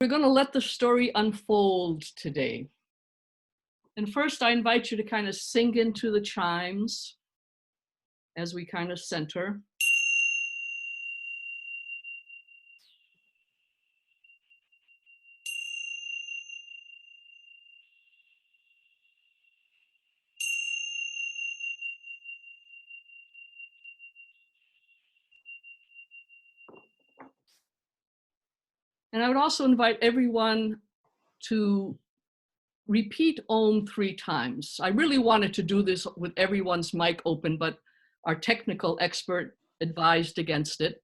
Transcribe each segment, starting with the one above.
We're going to let the story unfold today. And first, I invite you to kind of sink into the chimes as we kind of center. And I would also invite everyone to repeat Om 3 times. I really wanted to do this with everyone's mic open, but our technical expert advised against it.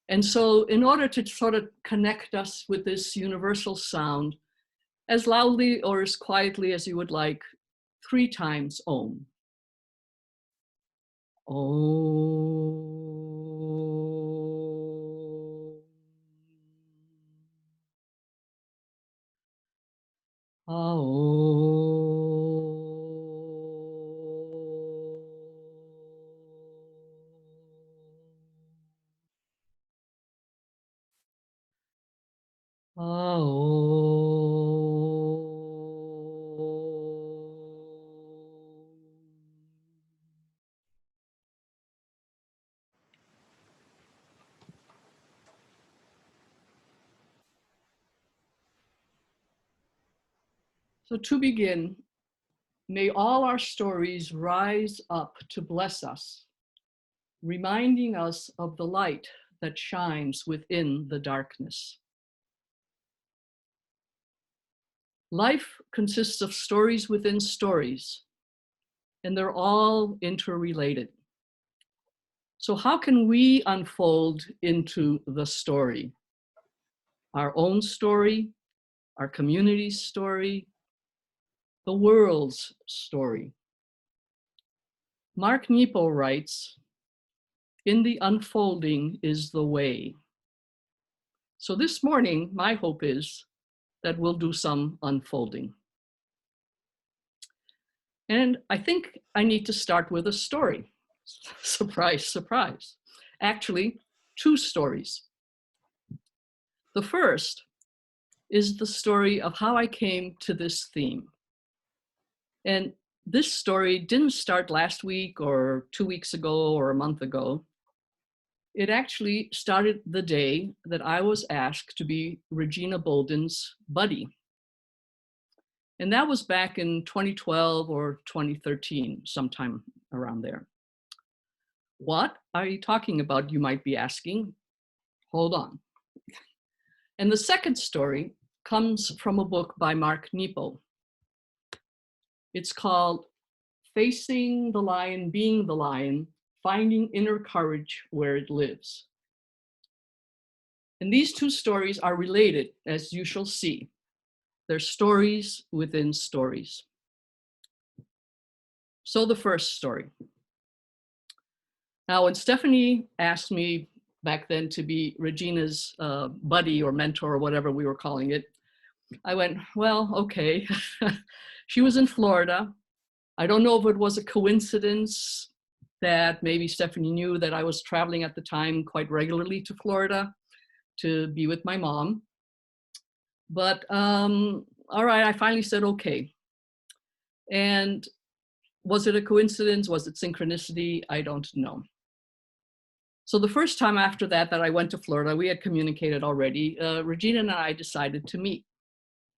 And so in order to sort of connect us with this universal sound, as loudly or as quietly as you would like, 3 times Om. Om. So to begin, may all our stories rise up to bless us, reminding us of the light that shines within the darkness. Life consists of stories within stories, and they're all interrelated. So how can we unfold into the story? Our own story, our community's story, the world's story. Mark Nepo writes, "In the unfolding is the way." So this morning, my hope is that we'll do some unfolding. And I think I need to start with a story. Surprise, surprise. Actually, 2 stories. The first is the story of how I came to this theme. And this story didn't start last week or 2 weeks ago or a month ago. It actually started the day that I was asked to be Regina Bolden's buddy. And that was back in 2012 or 2013, sometime around there. What are you talking about, you might be asking? Hold on. And the second story comes from a book by Mark Nepo. It's called Facing the Lion, Being the Lion, Finding Inner Courage Where It Lives. And these 2 stories are related, as you shall see. They're stories within stories. So the first story. Now, when Stephanie asked me back then to be Regina's buddy or mentor or whatever we were calling it, I went, well, okay. She was in Florida. I don't know if it was a coincidence that maybe Stephanie knew that I was traveling at the time quite regularly to Florida to be with my mom. But all right, I finally said, okay. And was it a coincidence? Was it synchronicity? I don't know. So the first time after that I went to Florida, we had communicated already. Regina and I decided to meet.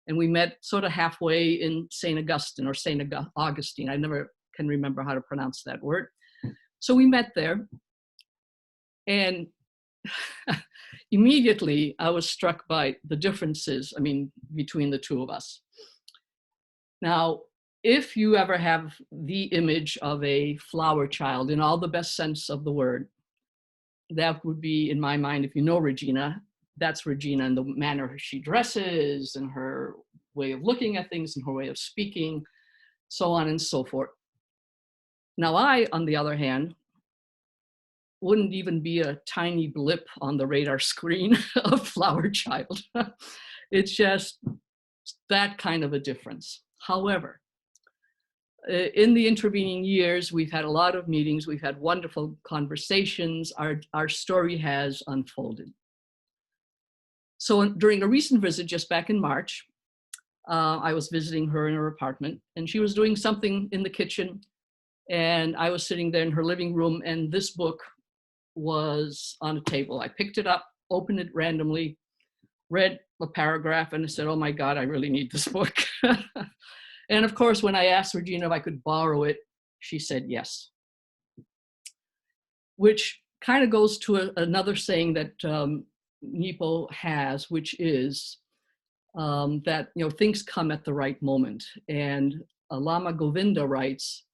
And we met sort of halfway in St. Augustine or St. Augustine. I never can remember how to pronounce that word. So we met there. And immediately I was struck by the differences, between the 2 of us. Now, if you ever have the image of a flower child in all the best sense of the word, that would be, in my mind, if you know Regina, that's Regina and the manner she dresses and her way of looking at things and her way of speaking, so on and so forth. Now I, on the other hand, wouldn't even be a tiny blip on the radar screen of flower child. It's just that kind of a difference. However, in the intervening years, we've had a lot of meetings, we've had wonderful conversations, our story has unfolded. So during a recent visit, just back in March, I was visiting her in her apartment, and she was doing something in the kitchen, and I was sitting there in her living room, and this book was on a table. I picked it up, opened it randomly, read a paragraph, and I said, oh my God, I really need this book. And of course, when I asked Regina if I could borrow it, she said yes. Which kind of goes to another saying that Nepo has, which is that things come at the right moment. And Lama Govinda writes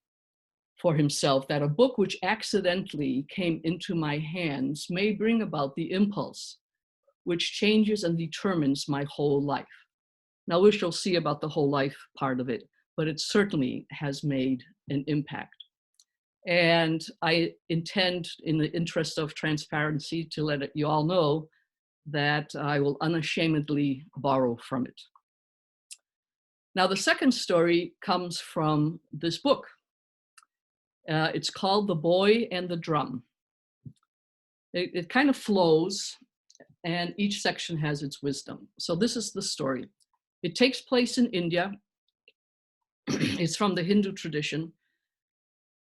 for himself that a book which accidentally came into my hands may bring about the impulse which changes and determines my whole life. Now we shall see about the whole life part of it, but it certainly has made an impact. And I intend, in the interest of transparency, to let you all know that I will unashamedly borrow from it. Now, the second story comes from this book. It's called The Boy and the Drum. It kind of flows, and each section has its wisdom. So this is the story. It takes place in India. It's from the Hindu tradition.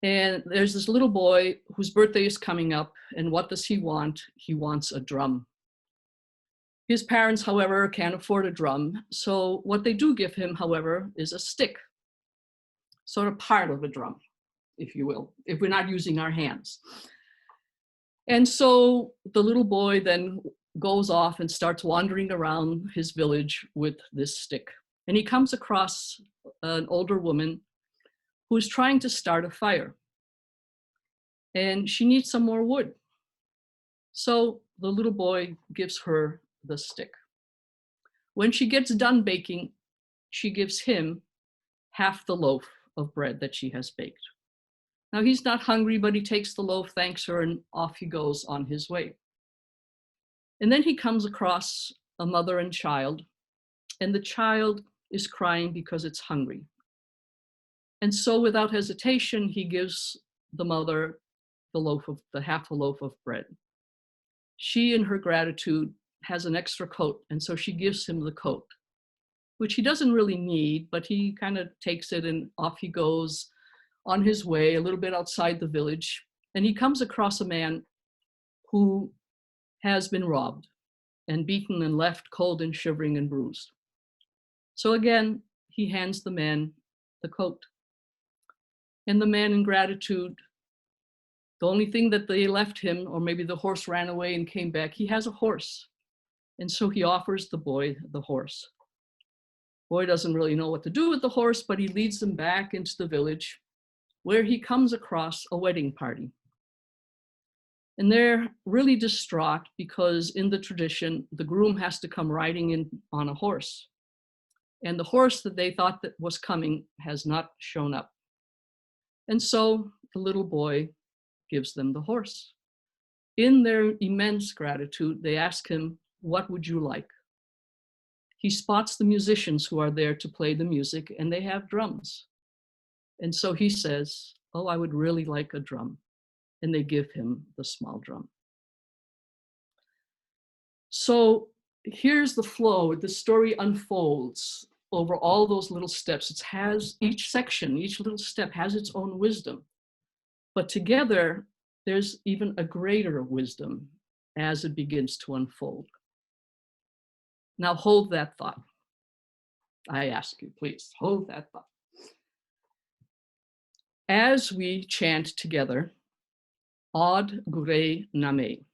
And there's this little boy whose birthday is coming up, and what does he want? He wants a drum. His parents, however, can't afford a drum. So what they do give him, however, is a stick, sort of part of a drum, if you will, if we're not using our hands. And so the little boy then goes off and starts wandering around his village with this stick. And he comes across an older woman who's trying to start a fire. And she needs some more wood. So the little boy gives her the stick. When she gets done baking, she gives him half the loaf of bread that she has baked. Now he's not hungry, but he takes the loaf, thanks her, and off he goes on his way. And then he comes across a mother and child, and the child is crying because it's hungry. And so without hesitation, he gives the mother the half a loaf of bread. She, in her gratitude, has an extra coat, and so she gives him the coat, which he doesn't really need, but he kind of takes it and off he goes on his way a little bit outside the village. And he comes across a man who has been robbed and beaten and left cold and shivering and bruised. So again, he hands the man the coat. And the man, in gratitude, the only thing that they left him, or maybe the horse ran away and came back, he has a horse. And so he offers the boy the horse. Boy doesn't really know what to do with the horse, but he leads them back into the village, where he comes across a wedding party. And they're really distraught because in the tradition, the groom has to come riding in on a horse. And the horse that they thought that was coming has not shown up. And so the little boy gives them the horse. In their immense gratitude, they ask him, what would you like? He spots the musicians who are there to play the music, and they have drums. And so he says, oh, I would really like a drum. And they give him the small drum. So here's the flow. The story unfolds over all those little steps. It has each section, each little step has its own wisdom. But together, there's even a greater wisdom as it begins to unfold. Now hold that thought. I ask you, please, hold that thought. As we chant together, Ad Gure Name.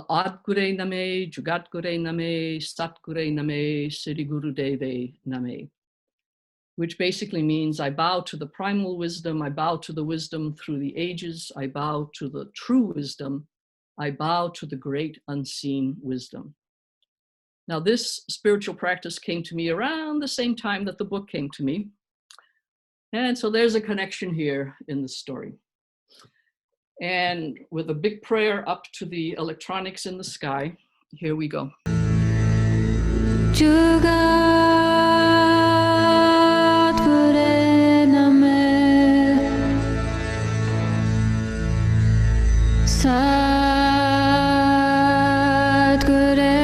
Ad Gure Name, Jugat Gure Name, Sat Gure Name, Sri Guru Deve Name, which basically means I bow to the primal wisdom, I bow to the wisdom through the ages, I bow to the true wisdom, I bow to the great unseen wisdom. Now this spiritual practice came to me around the same time that the book came to me. And so there's a connection here in the story. And with a big prayer up to the electronics in the sky, here we go. Sadguru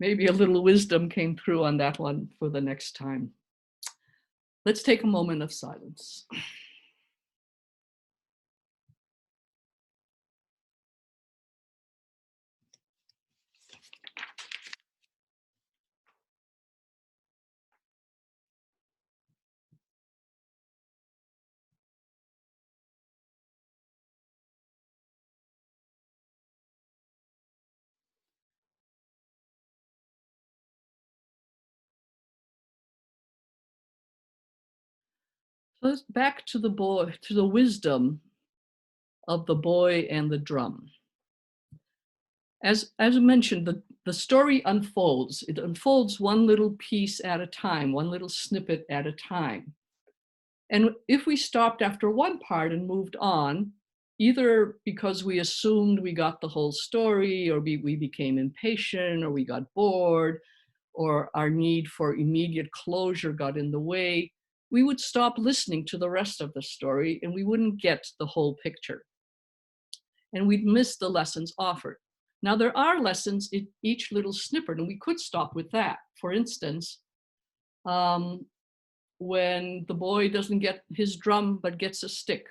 Maybe a little wisdom came through on that one for the next time. Let's take a moment of silence. Let's back to the boy, to the wisdom of the boy and the drum. As I mentioned, the story unfolds. It unfolds one little piece at a time, one little snippet at a time. And if we stopped after one part and moved on, either because we assumed we got the whole story, or we became impatient, or we got bored, or our need for immediate closure got in the way, we would stop listening to the rest of the story and we wouldn't get the whole picture. And we'd miss the lessons offered. Now, there are lessons in each little snippet, and we could stop with that. For instance, when the boy doesn't get his drum but gets a stick,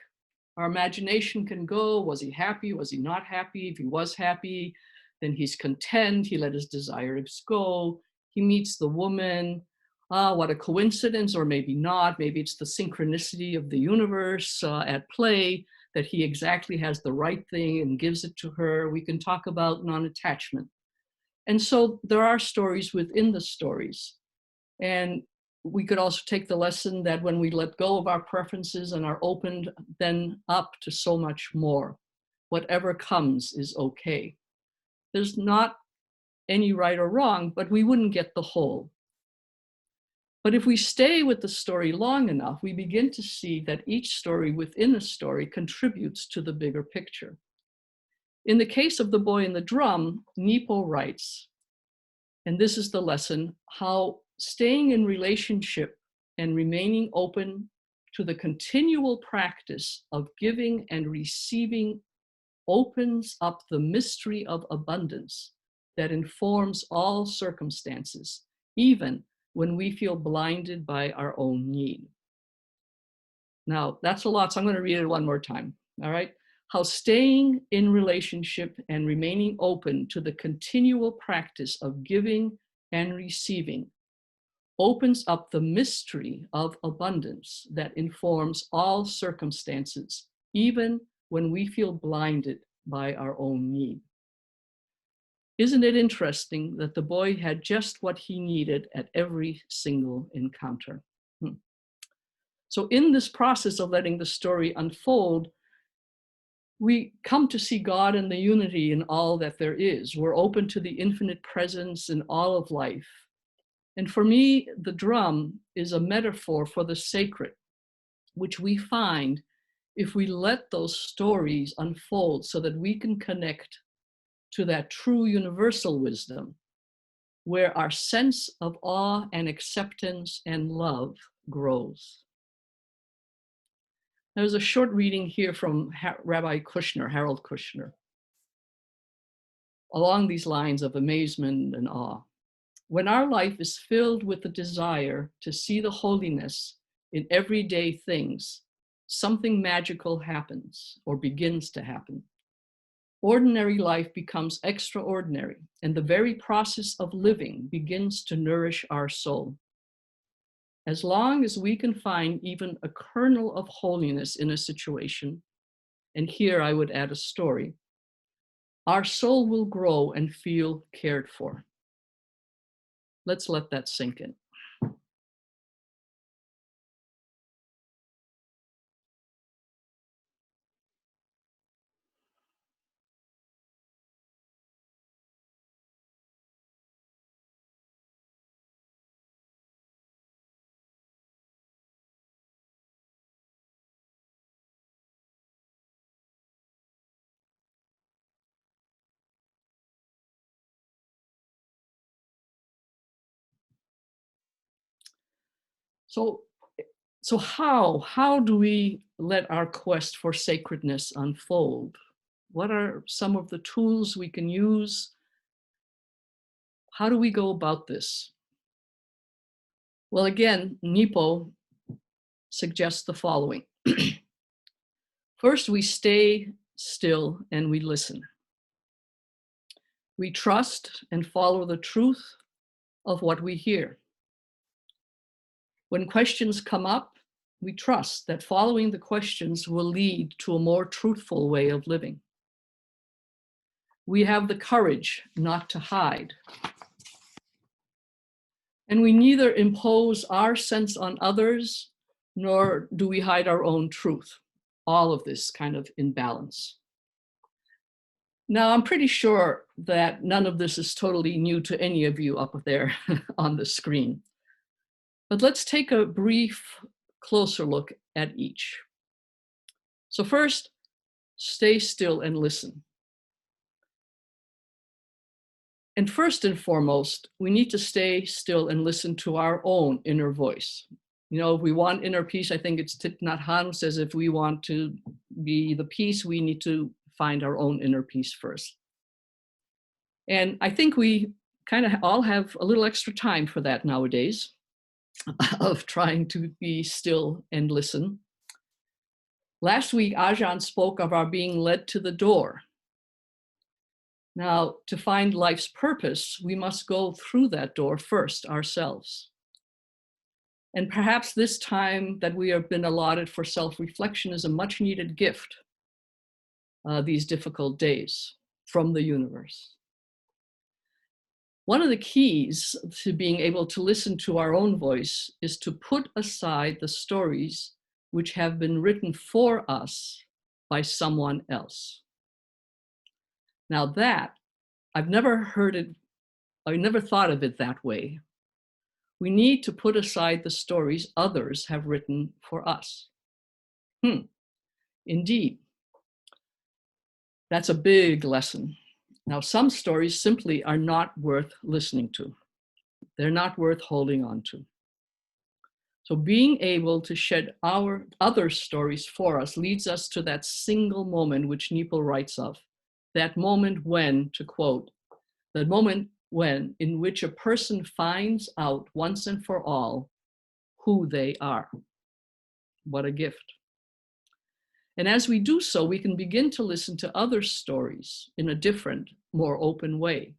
our imagination can go, was he happy? Was he not happy? If he was happy, then he's content. He let his desires go. He meets the woman. What a coincidence, or maybe not. Maybe it's the synchronicity of the universe at play, that he exactly has the right thing and gives it to her. We can talk about non-attachment. And so there are stories within the stories. And we could also take the lesson that when we let go of our preferences and are opened then up to so much more, whatever comes is okay. There's not any right or wrong, but we wouldn't get the whole. But if we stay with the story long enough, we begin to see that each story within a story contributes to the bigger picture. In the case of the boy and the drum, Nepo writes, and this is the lesson, how staying in relationship and remaining open to the continual practice of giving and receiving opens up the mystery of abundance that informs all circumstances, even when we feel blinded by our own need. Now, that's a lot, so I'm going to read it one more time, all right? How staying in relationship and remaining open to the continual practice of giving and receiving opens up the mystery of abundance that informs all circumstances, even when we feel blinded by our own need. Isn't it interesting that the boy had just what he needed at every single encounter? So in this process of letting the story unfold, we come to see God and the unity in all that there is. We're open to the infinite presence in all of life. And for me, the drum is a metaphor for the sacred, which we find if we let those stories unfold so that we can connect to that true universal wisdom, where our sense of awe and acceptance and love grows. There's a short reading here from Rabbi Kushner, Harold Kushner, along these lines of amazement and awe. When our life is filled with the desire to see the holiness in everyday things, something magical happens or begins to happen. Ordinary life becomes extraordinary, and the very process of living begins to nourish our soul. As long as we can find even a kernel of holiness in a situation, and here I would add a story, our soul will grow and feel cared for. Let's let that sink in. So how do we let our quest for sacredness unfold? What are some of the tools we can use? How do we go about this? Well, again, Nepo suggests the following. First, we stay still and we listen. We trust and follow the truth of what we hear. When questions come up, we trust that following the questions will lead to a more truthful way of living. We have the courage not to hide. And we neither impose our sense on others, nor do we hide our own truth. All of this kind of in balance. Now, I'm pretty sure that none of this is totally new to any of you up there on the screen. But let's take a brief, closer look at each. So first, stay still and listen. And first and foremost, we need to stay still and listen to our own inner voice. You know, if we want inner peace, I think it's Thich Nhat Hanh says if we want to be the peace, we need to find our own inner peace first. And I think we kind of all have a little extra time for that nowadays, of trying to be still and listen. Last week, Ajahn spoke of our being led to the door. Now, to find life's purpose, we must go through that door first ourselves. And perhaps this time that we have been allotted for self-reflection is a much needed gift, these difficult days from the universe. One of the keys to being able to listen to our own voice is to put aside the stories which have been written for us by someone else. Now that, I've never heard it, I never thought of it that way. We need to put aside the stories others have written for us. Indeed, that's a big lesson. Now, some stories simply are not worth listening to. They're not worth holding on to. So being able to shed our other stories for us leads us to that single moment which Nepo writes of, that moment when, to quote, the moment when in which a person finds out once and for all who they are. What a gift. And as we do so, we can begin to listen to other stories in a different, more open way,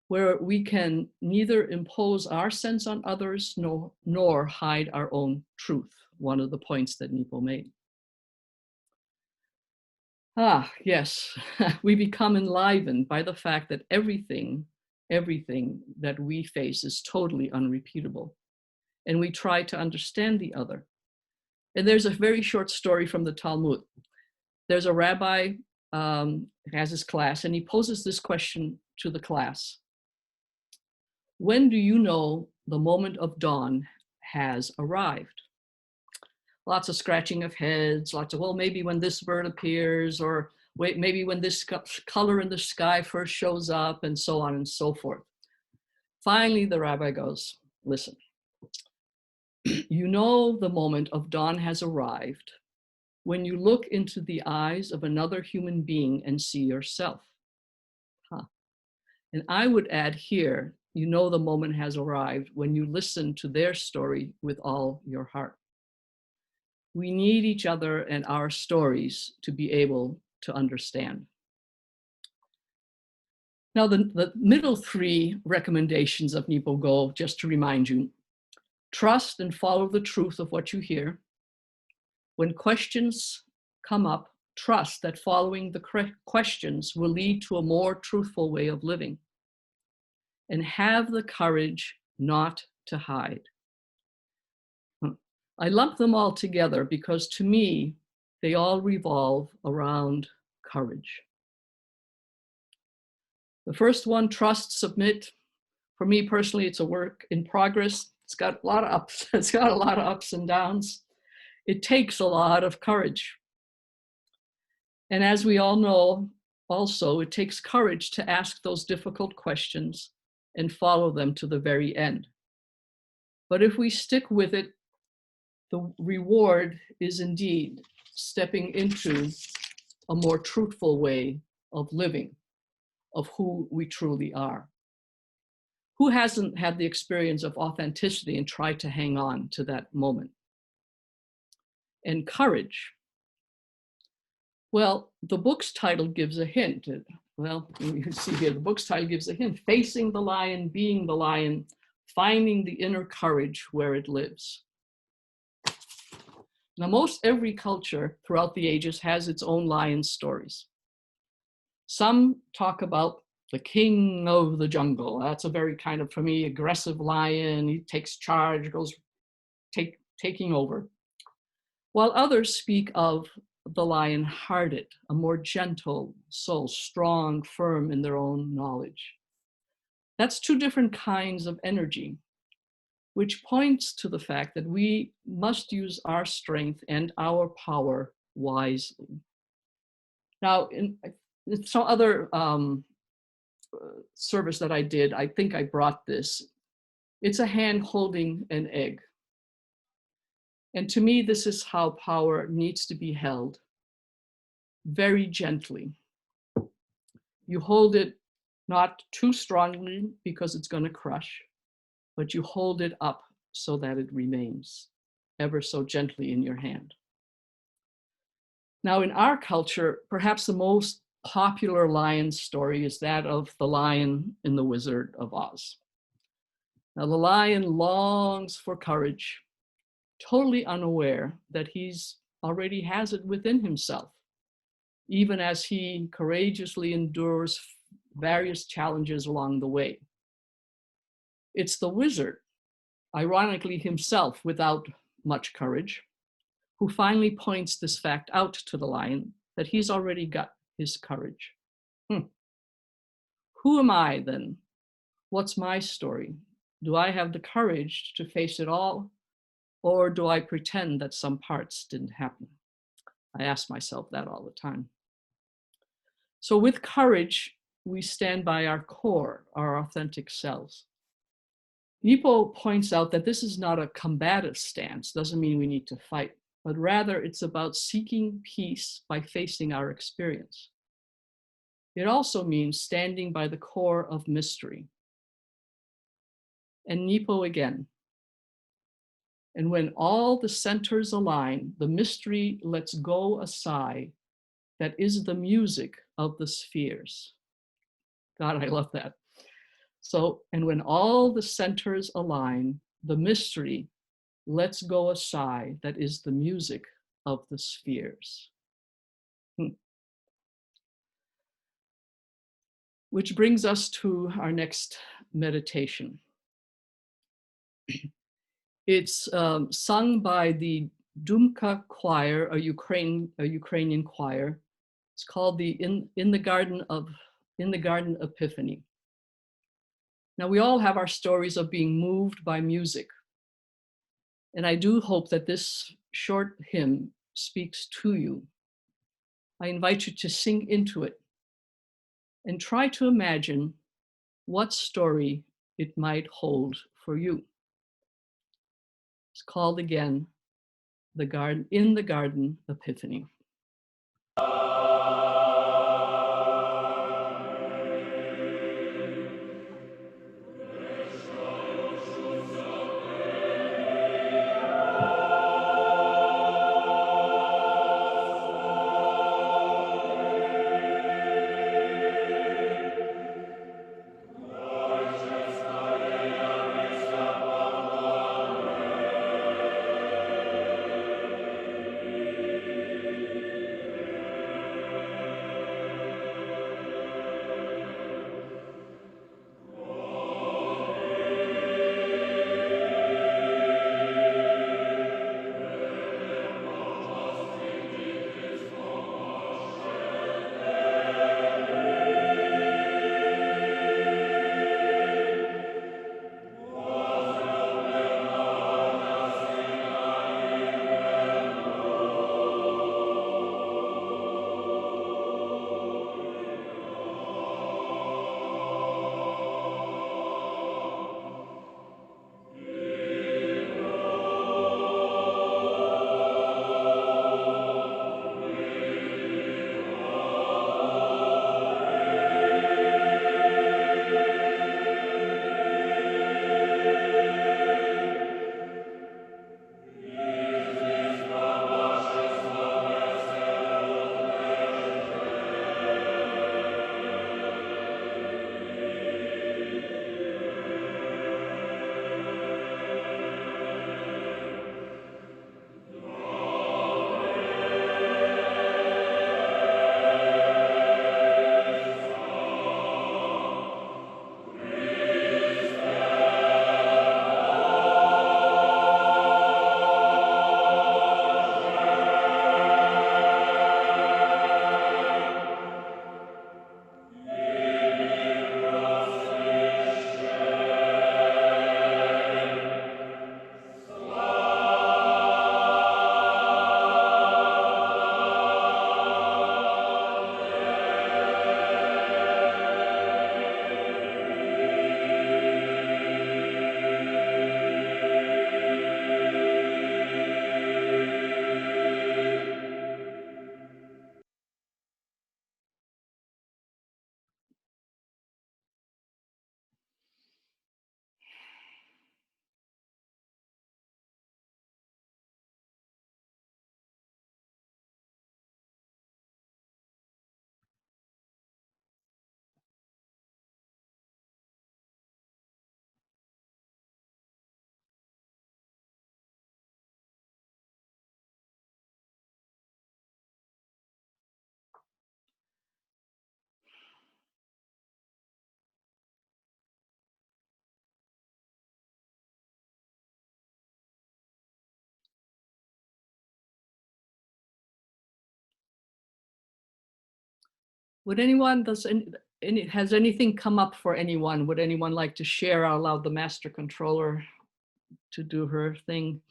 where we can neither impose our sense on others nor hide our own truth, one of the points that Nepo made. Yes, we become enlivened by the fact that everything that we face is totally unrepeatable. And we try to understand the other. And there's a very short story from the Talmud. There's a rabbi has his class, and he poses this question to the class. When do you know the moment of dawn has arrived? Lots of scratching of heads, lots of, well, maybe when this bird appears, or wait, maybe when this color in the sky first shows up, and so on and so forth. Finally, the rabbi goes, listen, you know the moment of dawn has arrived when you look into the eyes of another human being and see yourself. And I would add here, you know the moment has arrived when you listen to their story with all your heart. We need each other and our stories to be able to understand. Now, the middle three recommendations of Nepo go, just to remind you, trust and follow the truth of what you hear. When questions come up, trust that following the questions will lead to a more truthful way of living. And have the courage not to hide. I lump them all together because to me, they all revolve around courage. The first one, trust, submit. For me personally, it's a work in progress. It's got a lot of ups. It's got a lot of ups and downs. It takes a lot of courage. And as we all know, also, it takes courage to ask those difficult questions and follow them to the very end. But if we stick with it, the reward is indeed stepping into a more truthful way of living, of who we truly are. Who hasn't had the experience of authenticity and tried to hang on to that moment? And courage. Well, the book's title gives a hint. Well, you see here, the book's title gives a hint. Facing the lion, being the lion, finding the inner courage where it lives. Now, most every culture throughout the ages has its own lion stories. Some talk about the king of the jungle. That's a very kind of, for me, aggressive lion. He takes charge, goes taking over. While others speak of the lion-hearted, a more gentle soul, strong, firm in their own knowledge. That's two different kinds of energy, which points to the fact that we must use our strength and our power wisely. Now, in some other service that I did, I think I brought this. It's a hand holding an egg. And to me, this is how power needs to be held, very gently. You hold it not too strongly because it's going to crush, but you hold it up so that it remains ever so gently in your hand. Now, in our culture, perhaps the most popular lion story is that of the lion in The Wizard of Oz. Now, the lion longs for courage, totally unaware that he's already has it within himself, even as he courageously endures various challenges along the way. It's the wizard, ironically himself without much courage, who finally points this fact out to the lion, that he's already got his courage. Who am I then? What's my story? Do I have the courage to face it all? Or do I pretend that some parts didn't happen? I ask myself that all the time. So with courage, we stand by our core, our authentic selves. Nepo points out that this is not a combative stance, doesn't mean we need to fight, but rather it's about seeking peace by facing our experience. It also means standing by the core of mystery. And Nepo again. And when all the centers align, the mystery lets go a sigh that is the music of the spheres. God, I love that. So, and when all the centers align, the mystery lets go a sigh that is the music of the spheres. Which brings us to our next meditation. It's sung by the Dumka choir, a Ukrainian choir. It's called the In the Garden Epiphany. Now, we all have our stories of being moved by music. And I do hope that this short hymn speaks to you. I invite you to sink into it and try to imagine what story it might hold for you. It's called again, In the Garden Epiphany. Would anyone, has anything come up for anyone? Would anyone like to share? I'll allow the master controller to do her thing.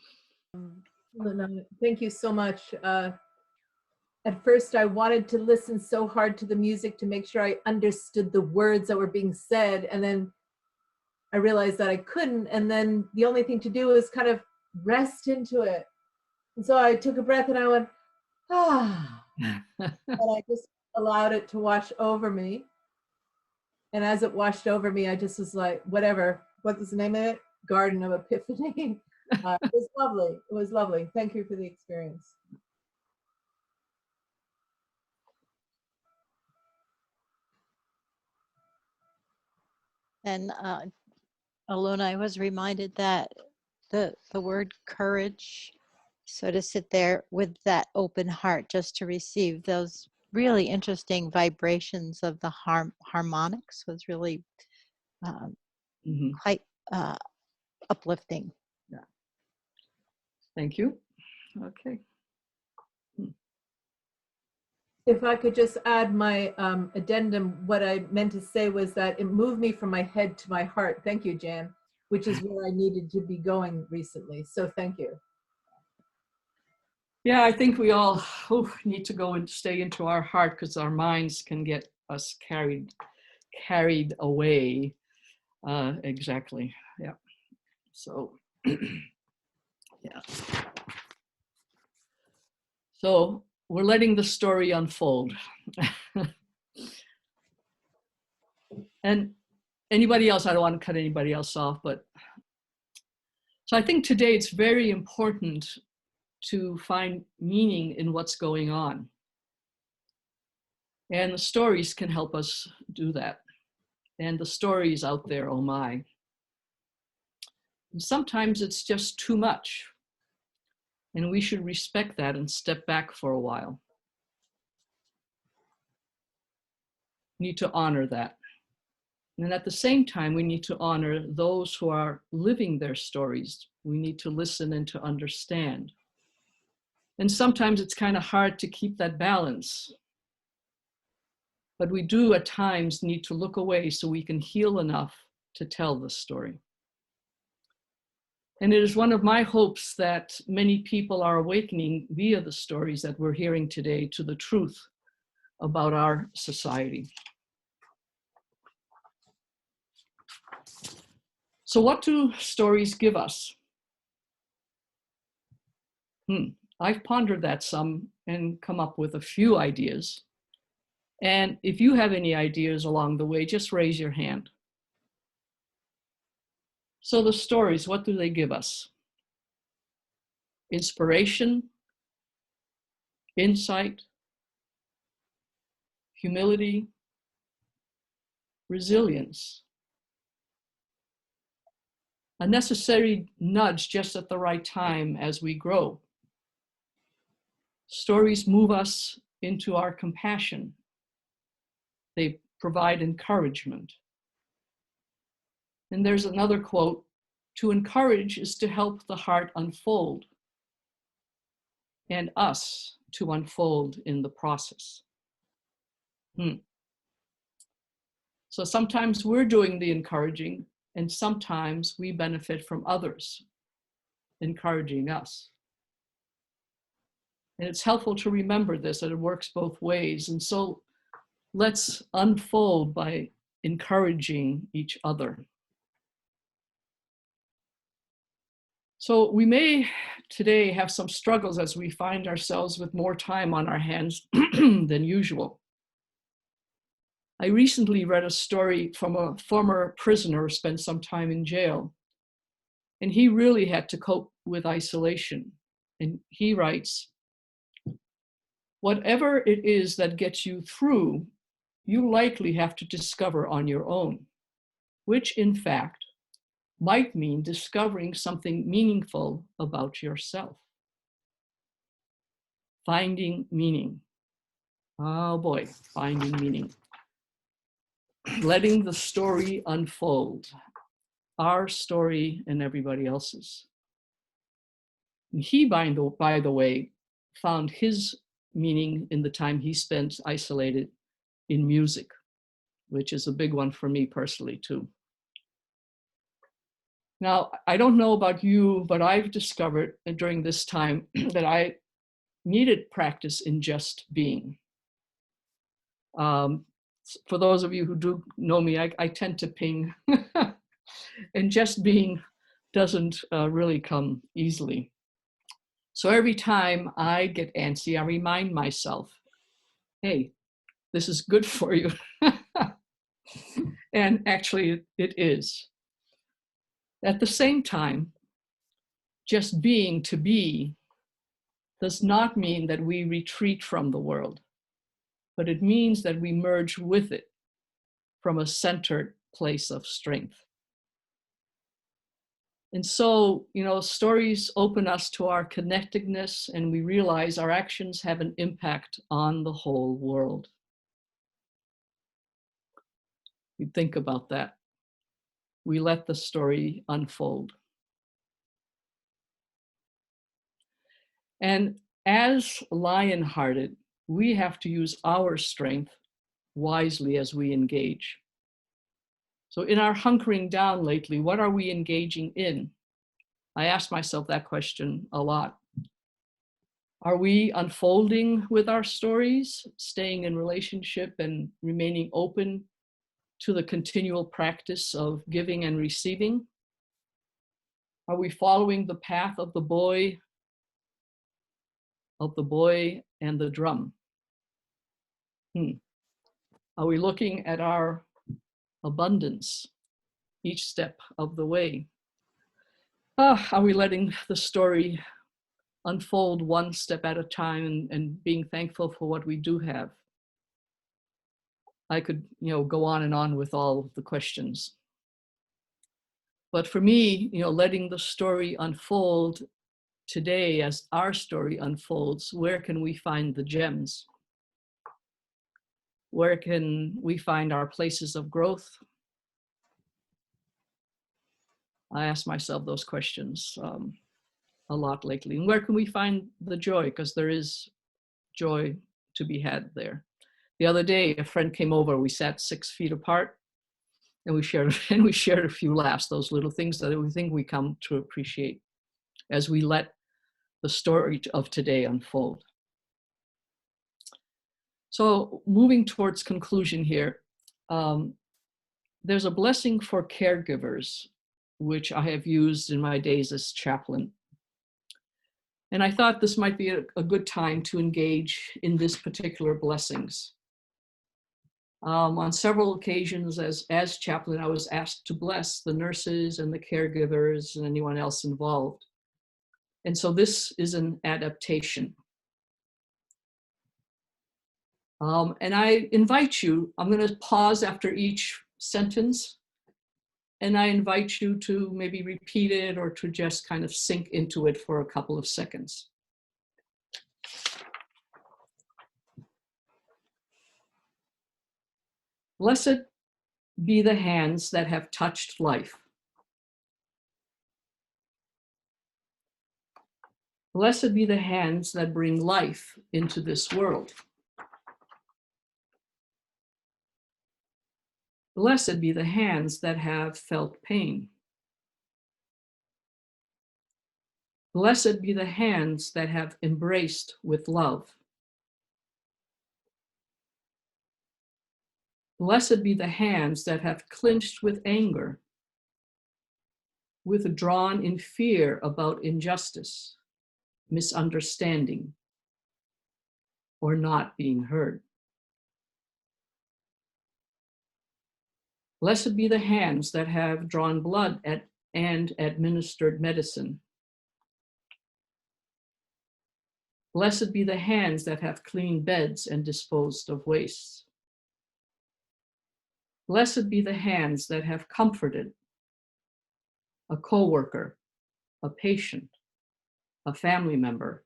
Ilona, thank you so much. At first, I wanted to listen so hard to the music to make sure I understood the words that were being said. And then I realized that I couldn't. And then the only thing to do was kind of rest into it. And so I took a breath and I went, ah. And I just allowed it to wash over me. And as it washed over me, I just was like, whatever. What was the name of it? Garden of Epiphany. It was lovely. It was lovely. Thank you for the experience. And Ilona, I was reminded that the word courage, so to sit there with that open heart just to receive those really interesting vibrations of the harmonics was really quite uplifting. Yeah. Thank you. Okay. If I could just add my addendum, what I meant to say was that it moved me from my head to my heart. Thank you, Jan, which is where I needed to be going recently. So thank you. Yeah, I think we all need to go and stay into our heart, because our minds can get us carried away. Exactly. Yeah. So, yeah. So we're letting the story unfold. And anybody else, I don't want to cut anybody else off, but so I think today it's very important to find meaning in what's going on. And the stories can help us do that. And the stories out there, oh my. And sometimes it's just too much. And we should respect that and step back for a while. We need to honor that. And at the same time, we need to honor those who are living their stories. We need to listen and to understand. And sometimes it's kind of hard to keep that balance. But we do at times need to look away so we can heal enough to tell the story. And it is one of my hopes that many people are awakening via the stories that we're hearing today to the truth about our society. So what do stories give us? I've pondered that some and come up with a few ideas. And if you have any ideas along the way, just raise your hand. So the stories, what do they give us? Inspiration, insight, humility, resilience. A necessary nudge just at the right time as we grow. Stories move us into our compassion. They provide encouragement. And there's another quote, to encourage is to help the heart unfold, and us to unfold in the process. So sometimes we're doing the encouraging, and sometimes we benefit from others encouraging us. And it's helpful to remember this, that it works both ways. And so let's unfold by encouraging each other. So we may today have some struggles as we find ourselves with more time on our hands than usual. I recently read a story from a former prisoner who spent some time in jail, and he really had to cope with isolation. And he writes, whatever it is that gets you through, you likely have to discover on your own, which in fact might mean discovering something meaningful about yourself. Finding meaning. Oh boy, finding meaning. Letting the story unfold, our story and everybody else's. And he, by the way, found his meaning in the time he spent isolated in music, which is a big one for me personally too. Now, I don't know about you, but I've discovered during this time that I needed practice in just being. For those of you who do know me, I tend to ping, and just being doesn't really come easily. So every time I get antsy, I remind myself, hey, this is good for you. And actually, it is. At the same time, just being to be does not mean that we retreat from the world, but it means that we merge with it from a centered place of strength. And so, stories open us to our connectedness, and we realize our actions have an impact on the whole world. You think about that. We let the story unfold. And as lion-hearted, we have to use our strength wisely as we engage. So in our hunkering down lately, what are we engaging in? I ask myself that question a lot. Are we unfolding with our stories, staying in relationship and remaining open to the continual practice of giving and receiving? Are we following the path of the boy and the drum? Are we looking at our abundance each step of the way? Are we letting the story unfold one step at a time and being thankful for what we do have? I could, go on and on with all of the questions. But for me, letting the story unfold today as our story unfolds, where can we find the gems? Where can we find our places of growth? I ask myself those questions a lot lately. And where can we find the joy? Because there is joy to be had there. The other day, a friend came over. We sat 6 feet apart, and we shared a few laughs. Those little things that we think we come to appreciate as we let the story of today unfold. So, moving towards conclusion here, there's a blessing for caregivers, which I have used in my days as chaplain. And I thought this might be a good time to engage in this particular blessings. On several occasions as chaplain, I was asked to bless the nurses and the caregivers and anyone else involved. And so this is an adaptation. And I invite you, I'm going to pause after each sentence, and I invite you to maybe repeat it or to just kind of sink into it for a couple of seconds. Blessed be the hands that have touched life. Blessed be the hands that bring life into this world. Blessed be the hands that have felt pain. Blessed be the hands that have embraced with love. Blessed be the hands that have clinched with anger, withdrawn in fear about injustice, misunderstanding, or not being heard. Blessed be the hands that have drawn blood and administered medicine. Blessed be the hands that have cleaned beds and disposed of wastes. Blessed be the hands that have comforted a coworker, a patient, a family member,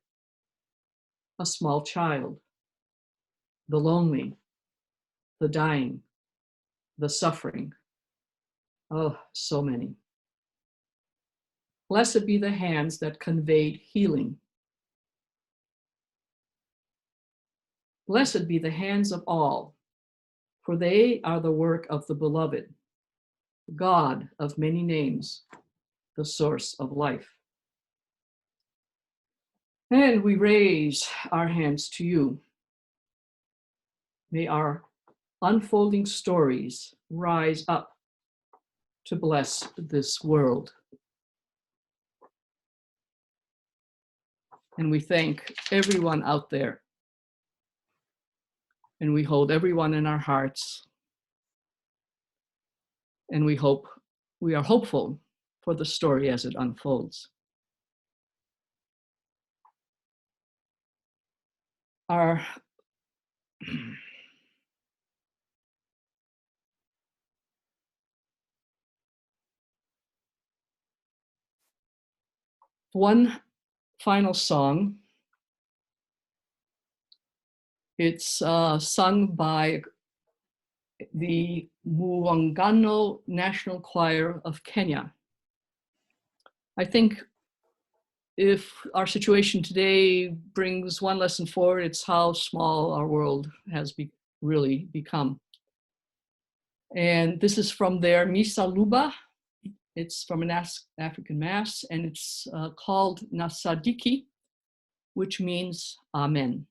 a small child, the lonely, the dying, the suffering. Oh, so many. Blessed be the hands that conveyed healing. Blessed be the hands of all for they are the work of the beloved, God of many names, the source of life. And we raise our hands to you. May our unfolding stories rise up to bless this world. And we thank everyone out there. And we hold everyone in our hearts. And we are hopeful for the story as it unfolds. Our one final song. It's sung by the Muungano National Choir of Kenya. I think if our situation today brings one lesson forward, it's how small our world has really become. And this is from their Misa Luba. It's from an African Mass, and it's called Nasadiki, which means Amen.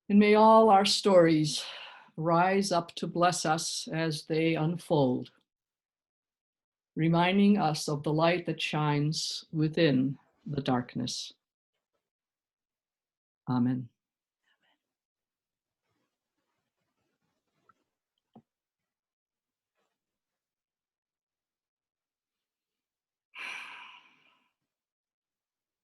And may all our stories rise up to bless us as they unfold, reminding us of the light that shines within the darkness. Amen.